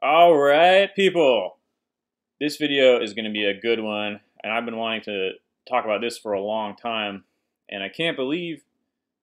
All right, people. This video is going to be a good one, and I've been wanting to talk about this for a long time, and I can't believe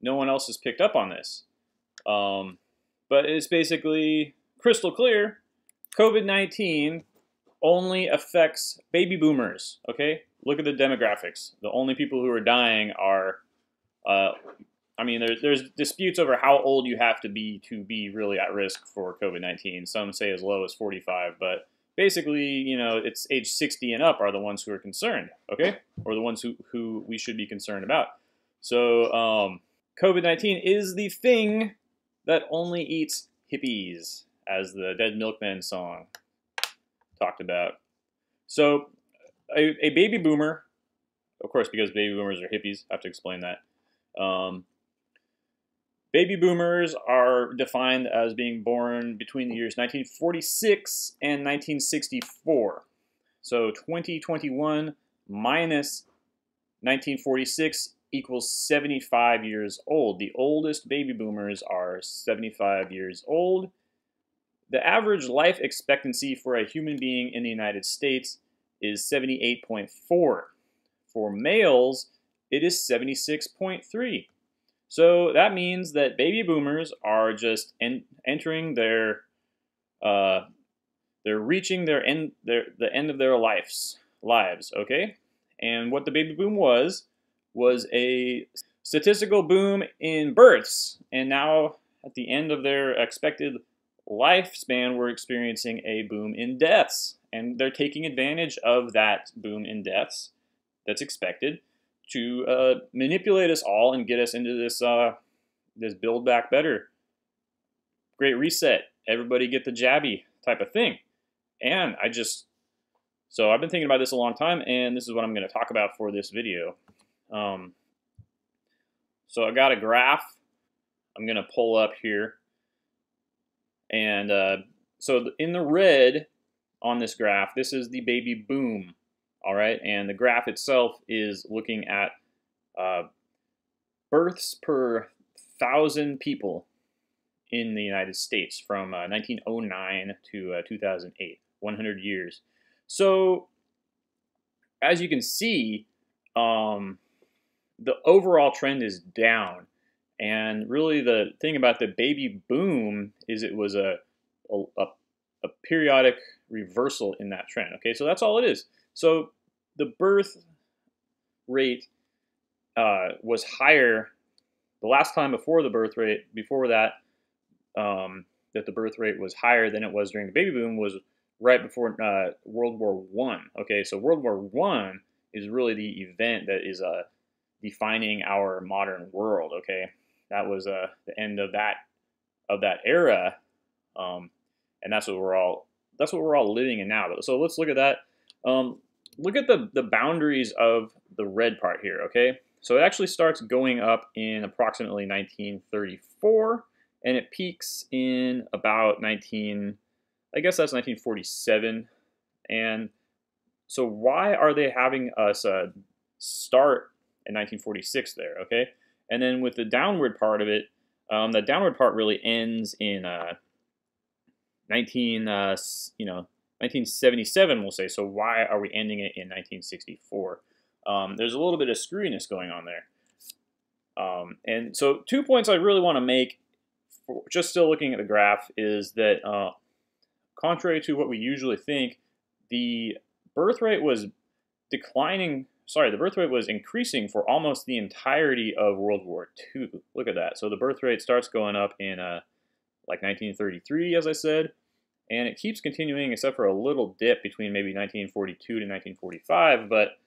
no one else has picked up on this. But it's basically crystal clear. COVID-19 only affects baby boomers, okay? Look at the demographics. The only people who are dying are, there's disputes over how old you have to be really at risk for COVID-19. Some say as low as 45, but basically, it's age 60 and up are the ones who are concerned, okay? Or the ones who we should be concerned about. So COVID-19 is the thing that only eats hippies, as the Dead Milkmen song talked about. So a baby boomer, of course, because baby boomers are hippies, I have to explain that. Baby boomers are defined as being born between the years 1946 and 1964. So 2021 minus 1946 equals 75 years old. The oldest baby boomers are 75 years old. The average life expectancy for a human being in the United States is 78.4. For males, it is 76.3. So that means that baby boomers are just entering their, they're reaching the end of their lives, okay? And what the baby boom was a statistical boom in births, and now at the end of their expected lifespan, we're experiencing a boom in deaths, and they're taking advantage of that boom in deaths that's expected to manipulate us all and get us into this this build back better, great reset, everybody get the jabby type of thing. And so I've been thinking about this a long time, and this is what I'm going to talk about for this video. So I got a graph I'm going to pull up here, and so in the red on this graph, this is the baby boom. All right, and the graph itself is looking at births per 1,000 people in the United States from 1909 to 2008, 100 years. So as you can see, the overall trend is down. And really the thing about the baby boom is it was a periodic reversal in that trend. Okay, so that's all it is. So the birth rate was higher the last time before the birth rate, before that, that the birth rate was higher than it was during the baby boom was right before World War I. Okay, so World War I is really the event that is defining our modern world. Okay, that was the end of that era, and that's what we're all living in now. So let's look at that. Look at the boundaries of the red part here, okay? So it actually starts going up in approximately 1934, and it peaks in about I guess that's 1947. And so why are they having us start in 1946 there, okay? And then with the downward part of it, the downward part really ends in 1977, we'll say. So why are we ending it in 1964? There's a little bit of screwiness going on there. And so 2 points I really want to make, just still looking at the graph, is that contrary to what we usually think, the birth rate was increasing for almost the entirety of World War II. Look at that. So the birth rate starts going up in like 1933, as I said, and it keeps continuing except for a little dip between maybe 1942 to 1945. But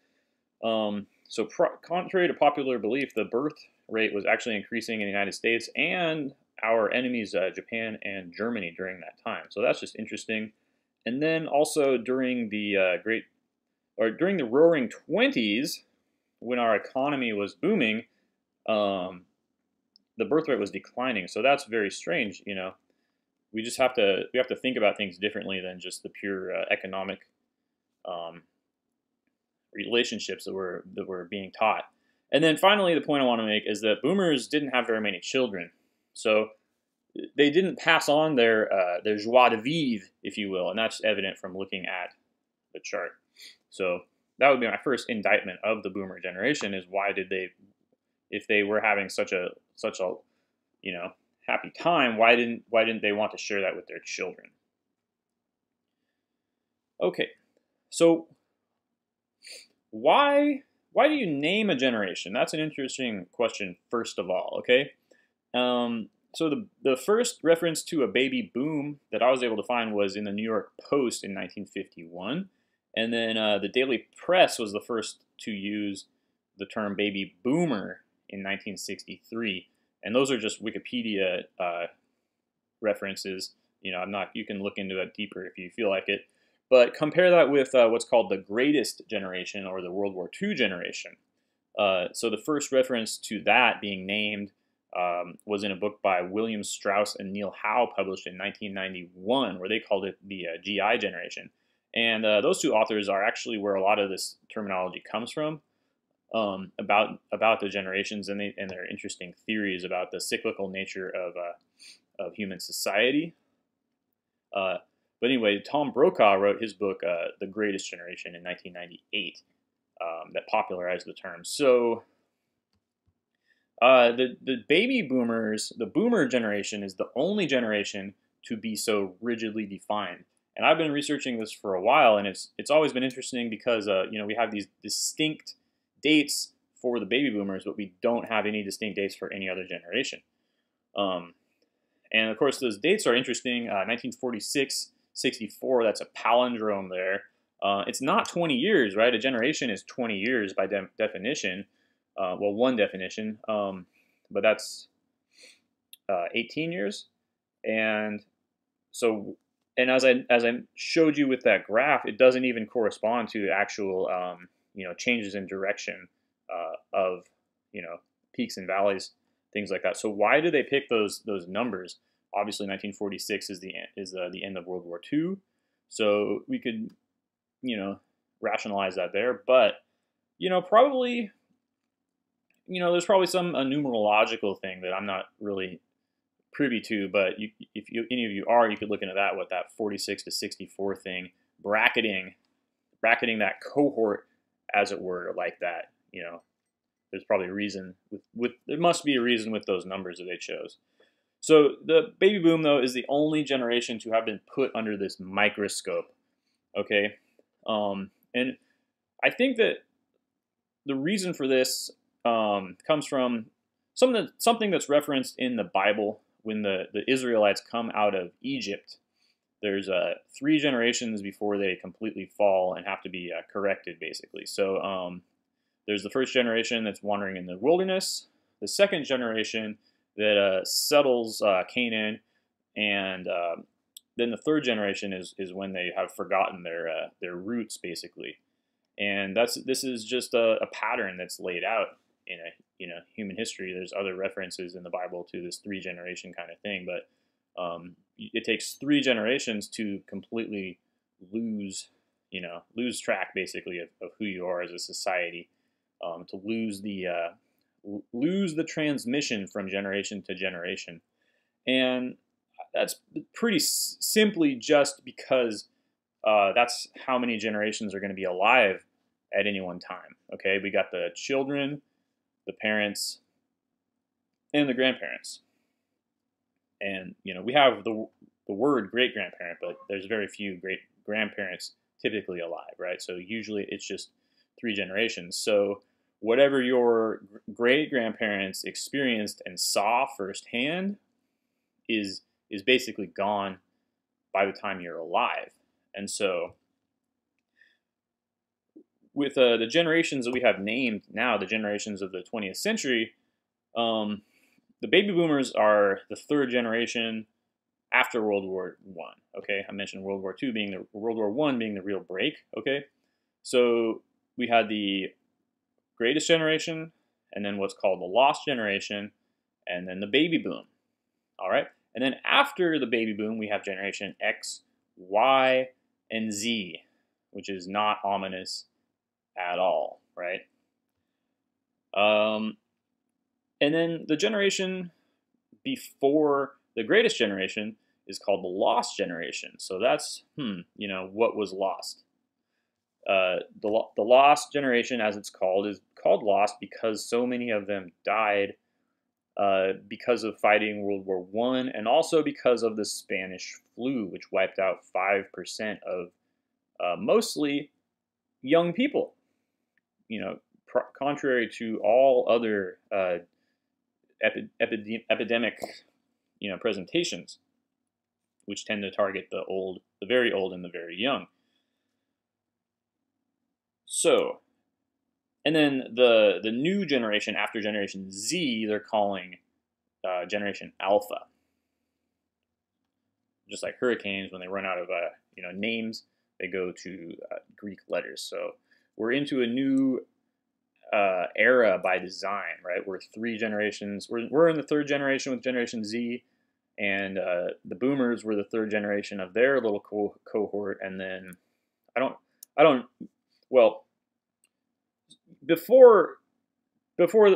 so contrary to popular belief, the birth rate was actually increasing in the United States and our enemies, Japan and Germany, during that time. So that's just interesting. And then also during the during the Roaring '20s, when our economy was booming, the birth rate was declining. So that's very strange. We just have to think about things differently than just the pure economic relationships that were being taught. And then finally, the point I want to make is that boomers didn't have very many children. So they didn't pass on their joie de vivre, if you will, and that's evident from looking at the chart. So that would be my first indictment of the boomer generation: is why did they, if they were having such a happy time, why didn't they want to share that with their children? Okay, so why do you name a generation? That's an interesting question, first of all. Okay, so the first reference to a baby boom that I was able to find was in the New York Post in 1951, and then the Daily Press was the first to use the term baby boomer in 1963, and those are just Wikipedia references. I'm not. You can look into it deeper if you feel like it. But compare that with what's called the greatest generation, or the World War II generation. So the first reference to that being named was in a book by William Strauss and Neil Howe, published in 1991, where they called it the GI generation. And those two authors are actually where a lot of this terminology comes from, about the generations and their interesting theories about the cyclical nature of human society. But anyway, Tom Brokaw wrote his book, The Greatest Generation, in 1998, that popularized the term. So the baby boomers, the boomer generation, is the only generation to be so rigidly defined. And I've been researching this for a while, and it's always been interesting because we have these distinct dates for the baby boomers, but we don't have any distinct dates for any other generation. And of course, those dates are interesting. 1946. 64, that's a palindrome there. It's not 20 years, right? A generation is 20 years by definition. Well, one definition, but that's 18 years. And so, and as I showed you with that graph, it doesn't even correspond to actual changes in direction of peaks and valleys, things like that. So why do they pick those numbers? Obviously, 1946 is the end of World War II, so we could, rationalize that there. But, probably, there's probably some numerological thing that I'm not really privy to. But if any of you are, you could look into that, what that 46 to 64 thing, bracketing that cohort, as it were, like that. There's probably a reason there must be a reason with those numbers that they chose. So the baby boom, though, is the only generation to have been put under this microscope, okay? And I think that the reason for this comes from something that's referenced in the Bible when the Israelites come out of Egypt. There's 3 generations before they completely fall and have to be corrected, basically. So there's the first generation that's wandering in the wilderness, the second generation that settles Canaan, and then the third generation is when they have forgotten their roots, basically. And this is just a pattern that's laid out in human history. There's other references in the Bible to this 3-generation kind of thing, but it takes 3 generations to completely lose track, basically, of who you are as a society, to lose the transmission from generation to generation. And that's pretty simply just because that's how many generations are going to be alive at any one time. Okay, we got the children, the parents, and the grandparents. And we have the word great-grandparent, but there's very few great-grandparents typically alive, right? So usually it's just 3 generations. So whatever your great-grandparents experienced and saw firsthand is basically gone by the time you're alive. And so with the generations that we have named now, the generations of the 20th century, the baby boomers are the 3rd generation after World War I. Okay, I mentioned World War I being the real break. Okay, so we had the greatest generation, and then what's called the lost generation, and then the baby boom. All right, and then after the baby boom, we have generation X, Y, and Z, which is not ominous at all, right? And then the generation before the greatest generation is called the lost generation. So that's, what was lost? The lost generation, as it's called, is called lost because so many of them died because of fighting World War I, and also because of the Spanish flu, which wiped out 5% of mostly young people. Contrary to all other epidemic, presentations, which tend to target the old, the very old, and the very young. So, and then the new generation after Generation Z, they're calling Generation Alpha. Just like hurricanes, when they run out of names, they go to Greek letters. So we're into a new era by design, right? We're 3 generations. We're in the 3rd generation with Generation Z, and the Boomers were the 3rd generation of their little cohort, and then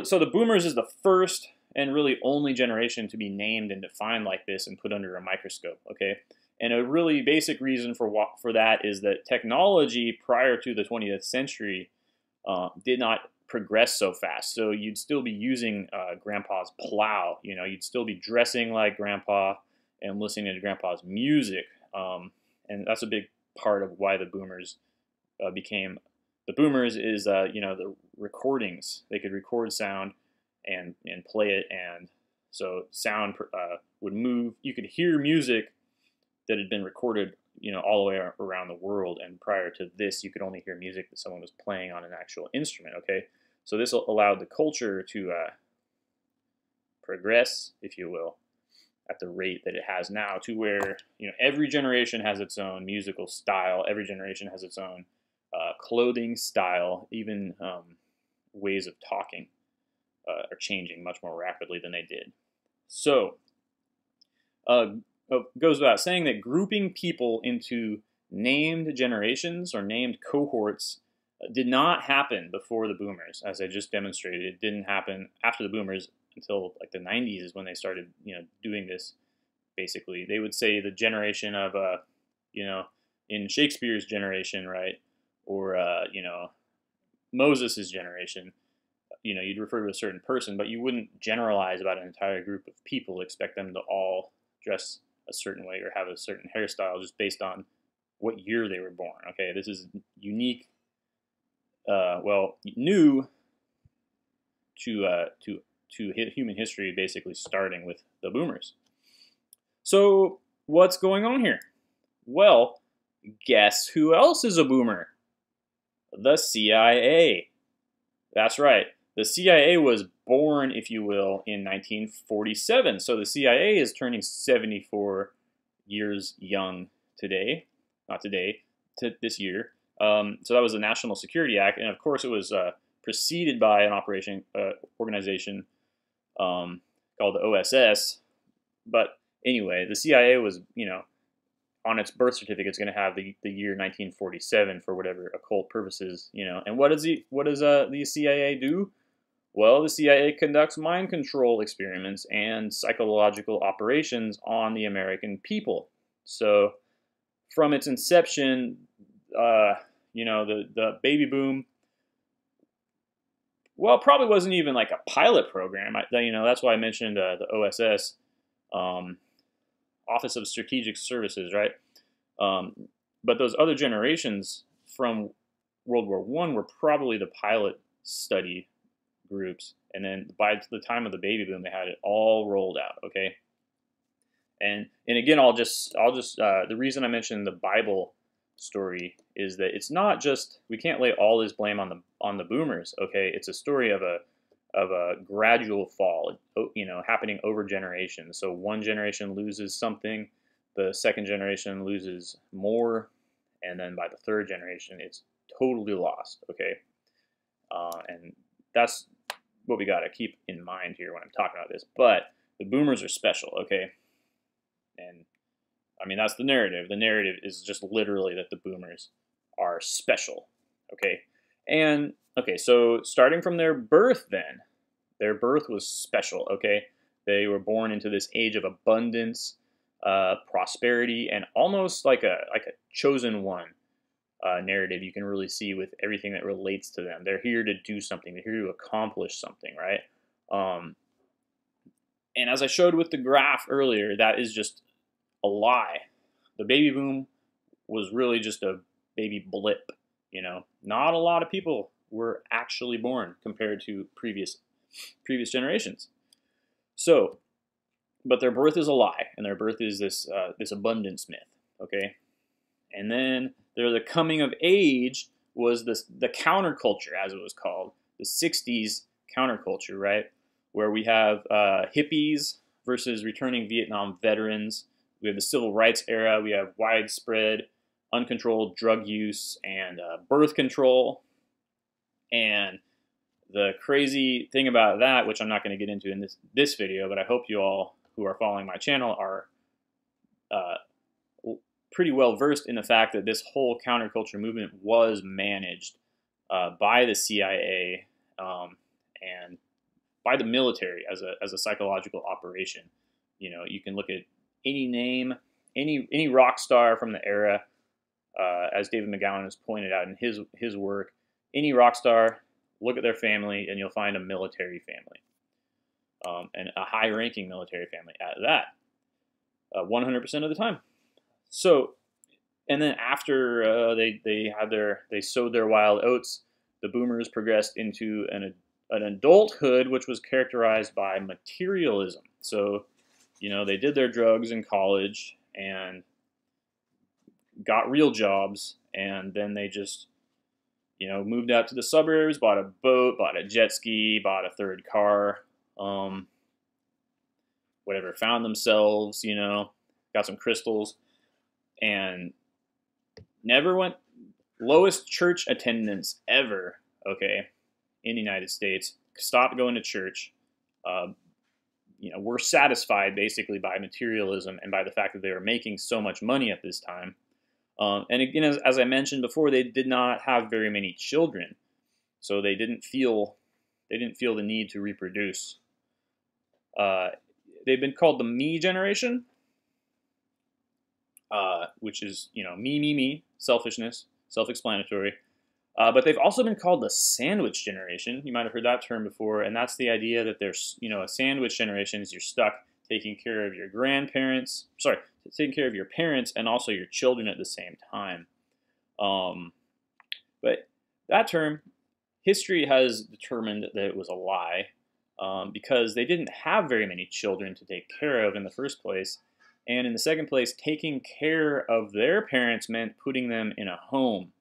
so the Boomers is the first and really only generation to be named and defined like this and put under a microscope, okay? And a really basic reason for that is that technology prior to the 20th century did not progress so fast. So you'd still be using Grandpa's plow, you'd still be dressing like Grandpa and listening to Grandpa's music. And that's a big part of why the Boomers became the Boomers is, the recordings. They could record sound and play it, and so sound would move. You could hear music that had been recorded, all the way around the world. And prior to this, you could only hear music that someone was playing on an actual instrument, okay? So this allowed the culture to progress, if you will, at the rate that it has now, to where, every generation has its own musical style. Every generation has its own clothing style. Even ways of talking are changing much more rapidly than they did. So it goes without saying that grouping people into named generations or named cohorts did not happen before the Boomers, as I just demonstrated. It didn't happen after the Boomers until like the 90s is when they started, doing this. Basically, they would say the generation of, in Shakespeare's generation, right, or Moses's generation. You'd refer to a certain person, but you wouldn't generalize about an entire group of people, expect them to all dress a certain way or have a certain hairstyle just based on what year they were born. Okay, this is unique. New to human history, basically starting with the Boomers. So what's going on here? Well, guess who else is a Boomer? The CIA. That's right. The CIA was born, if you will, in 1947. So the CIA is turning 74 years young today. Not today, this year. So that was the National Security Act. And of course, it was preceded by an organization called the OSS. But anyway, the CIA was, on its birth certificate, it's going to have the year 1947 for whatever occult purposes, And what does the CIA do? Well, the CIA conducts mind control experiments and psychological operations on the American people. So, from its inception, the baby boom, well, probably wasn't even like a pilot program. That's why I mentioned the OSS, Office of Strategic Services, right? But those other generations from World War I were probably the pilot study groups, and then by the time of the baby boom, they had it all rolled out. Okay, and again, I'll just the reason I mentioned the Bible story is that it's not just, we can't lay all this blame on the Boomers. Okay, it's a story of a gradual fall, happening over generations. So one generation loses something, the second generation loses more, and then by the third generation, it's totally lost. Okay, and that's what we got to keep in mind here when I'm talking about this. But the Boomers are special, okay? And I mean, that's the narrative. The narrative is just literally that the Boomers are special, okay? And, okay, so starting from their birth then, their birth was special, okay? They were born into this age of abundance, prosperity, and almost like a chosen one narrative you can really see with everything that relates to them. They're here to do something. They're here to accomplish something, right? And as I showed with the graph earlier, that is just a lie. The baby boom was really just a baby blip, you know. Not a lot of people were actually born compared to previous generations. So, but their birth is a lie, and their birth is this abundance myth, okay? And then the coming of age was the counterculture, as it was called, the 60s counterculture, right? Where we have hippies versus returning Vietnam veterans. We have the civil rights era. We have widespread uncontrolled drug use and birth control. And the crazy thing about that, which I'm not going to get into in this video, but I hope you all who are following my channel are pretty well versed in the fact that this whole counterculture movement was managed by the CIA and by the military as a psychological operation. You know, you can look at any name, any rock star from the era, as David McGowan has pointed out in his work. Any rock star, look at their family, and you'll find a military family, and a high-ranking military family at that, 100% of the time. So, and then after they sowed their wild oats, the boomers progressed into an adulthood, which was characterized by materialism. So, you know, they did their drugs in college and got real jobs, and then they just, you know, moved out to the suburbs, bought a boat, bought a jet ski, bought a third car, whatever, found themselves, you know, got some crystals, and never went, lowest church attendance ever, okay, in the United States, stopped going to church. You know, were satisfied basically by materialism and by the fact that they were making so much money at this time. And again, as I mentioned before, they did not have very many children, so they didn't feel the need to reproduce. They've been called the me generation, which is, you know, me, selfishness, self-explanatory. But they've also been called the sandwich generation. You might have heard that term before, and that's the idea that there's, you know, a sandwich generation is you're stuck taking care of your grandparents, taking care of your parents and also your children at the same time. But that term, history has determined that it was a lie, because they didn't have very many children to take care of in the first place. And in the second place, taking care of their parents meant putting them in a home.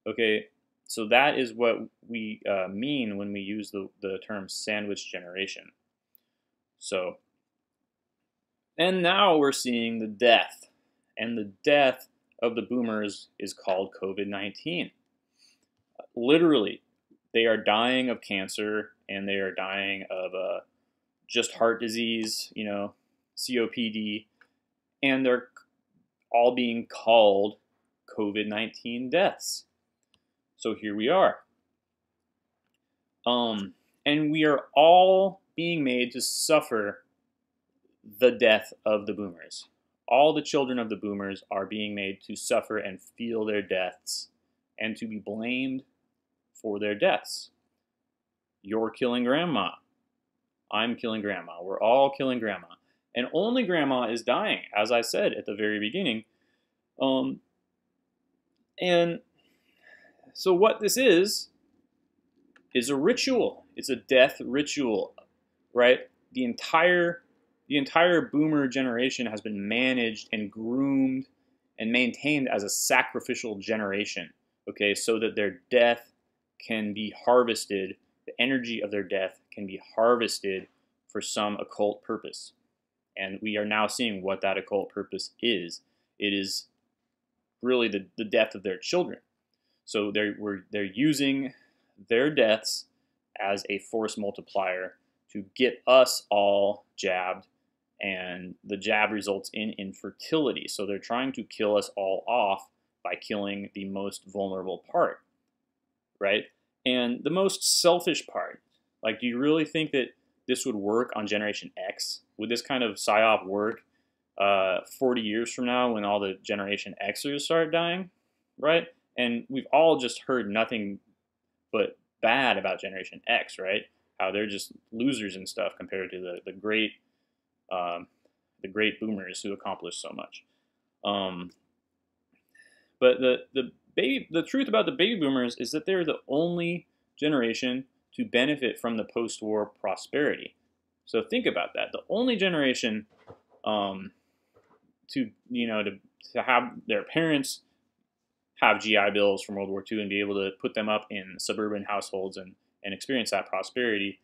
Okay, so that is what we mean when we use the term sandwich generation. So, and now we're seeing the death. And the death of the boomers is called COVID-19. Literally, they are dying of cancer, and they are dying of just heart disease, you know, COPD, and they're all being called COVID-19 deaths. So here we are. And we are all being made to suffer the death of the boomers. All the children of the boomers are being made to suffer and feel their deaths and to be blamed for their deaths. You're killing grandma. I'm killing grandma. We're all killing grandma. And only grandma is dying, as I said at the very beginning. And so what this is a ritual. It's a death ritual, right? The entire boomer generation has been managed and groomed and maintained as a sacrificial generation, okay, so that their death can be harvested, the energy of their death can be harvested for some occult purpose. And we are now seeing what that occult purpose is. It is really the death of their children. So they're using their deaths as a force multiplier to get us all jabbed, and the jab results in infertility. So they're trying to kill us all off by killing the most vulnerable part, right? And the most selfish part. Like, do you really think that this would work on Generation X? Would this kind of psyop work 40 years from now when all the Generation Xers start dying, right? And we've all just heard nothing but bad about Generation X, right? How they're just losers and stuff compared to the great boomers who accomplished so much. But the truth about the baby boomers is that they're the only generation to benefit from the post-war prosperity. So think about that. The only generation to have their parents have GI Bills from World War II and be able to put them up in suburban households and experience that prosperity.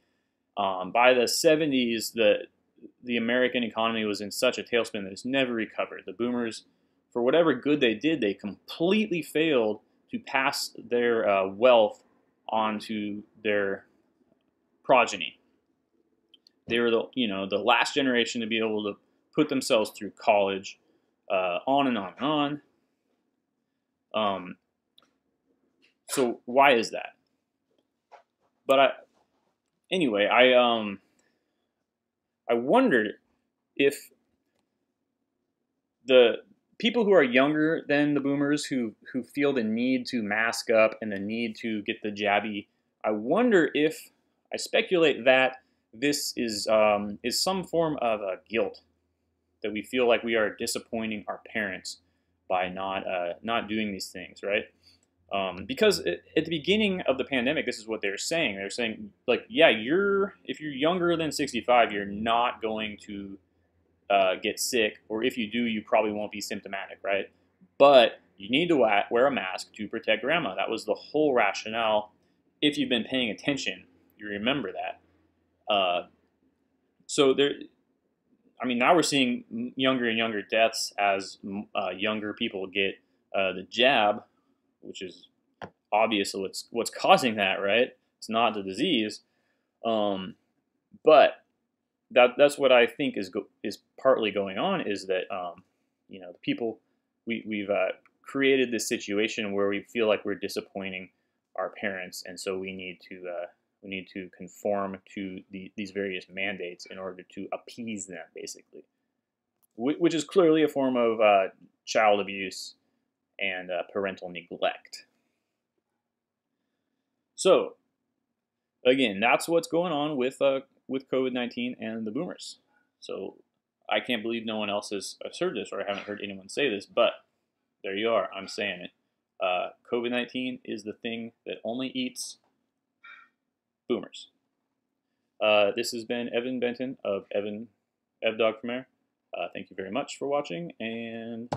By the 70s, the American economy was in such a tailspin that it's never recovered. The boomers, for whatever good they did, they completely failed to pass their wealth onto their progeny. They were the last generation to be able to put themselves through college, on and on and on. So why is that? But anyway, I wondered if the people who are younger than the boomers who feel the need to mask up and the need to get the jabby, I speculate that this is some form of a guilt, that we feel like we are disappointing our parents by not doing these things, right? Because at the beginning of the pandemic, this is what they're saying. They're saying, like, yeah, if you're younger than 65, you're not going to get sick, or if you do, you probably won't be symptomatic, right? But you need to wear a mask to protect grandma. That was the whole rationale. If you've been paying attention, you remember that. So now we're seeing younger and younger deaths as younger people get the jab, which is obviously what's causing that, right? It's not the disease, but that's what I think is partly going on, is that the people we've created this situation where we feel like we're disappointing our parents, and so we need to conform to these various mandates in order to appease them, basically, which is clearly a form of child abuse and parental neglect. So, again, that's what's going on with COVID-19 and the boomers. So, I can't believe no one else has heard this, or I haven't heard anyone say this, but there you are. I'm saying it. COVID-19 is the thing that only eats boomers. This has been Evan-Benton of Dogg from Air. Thank you very much for watching, and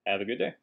have a good day.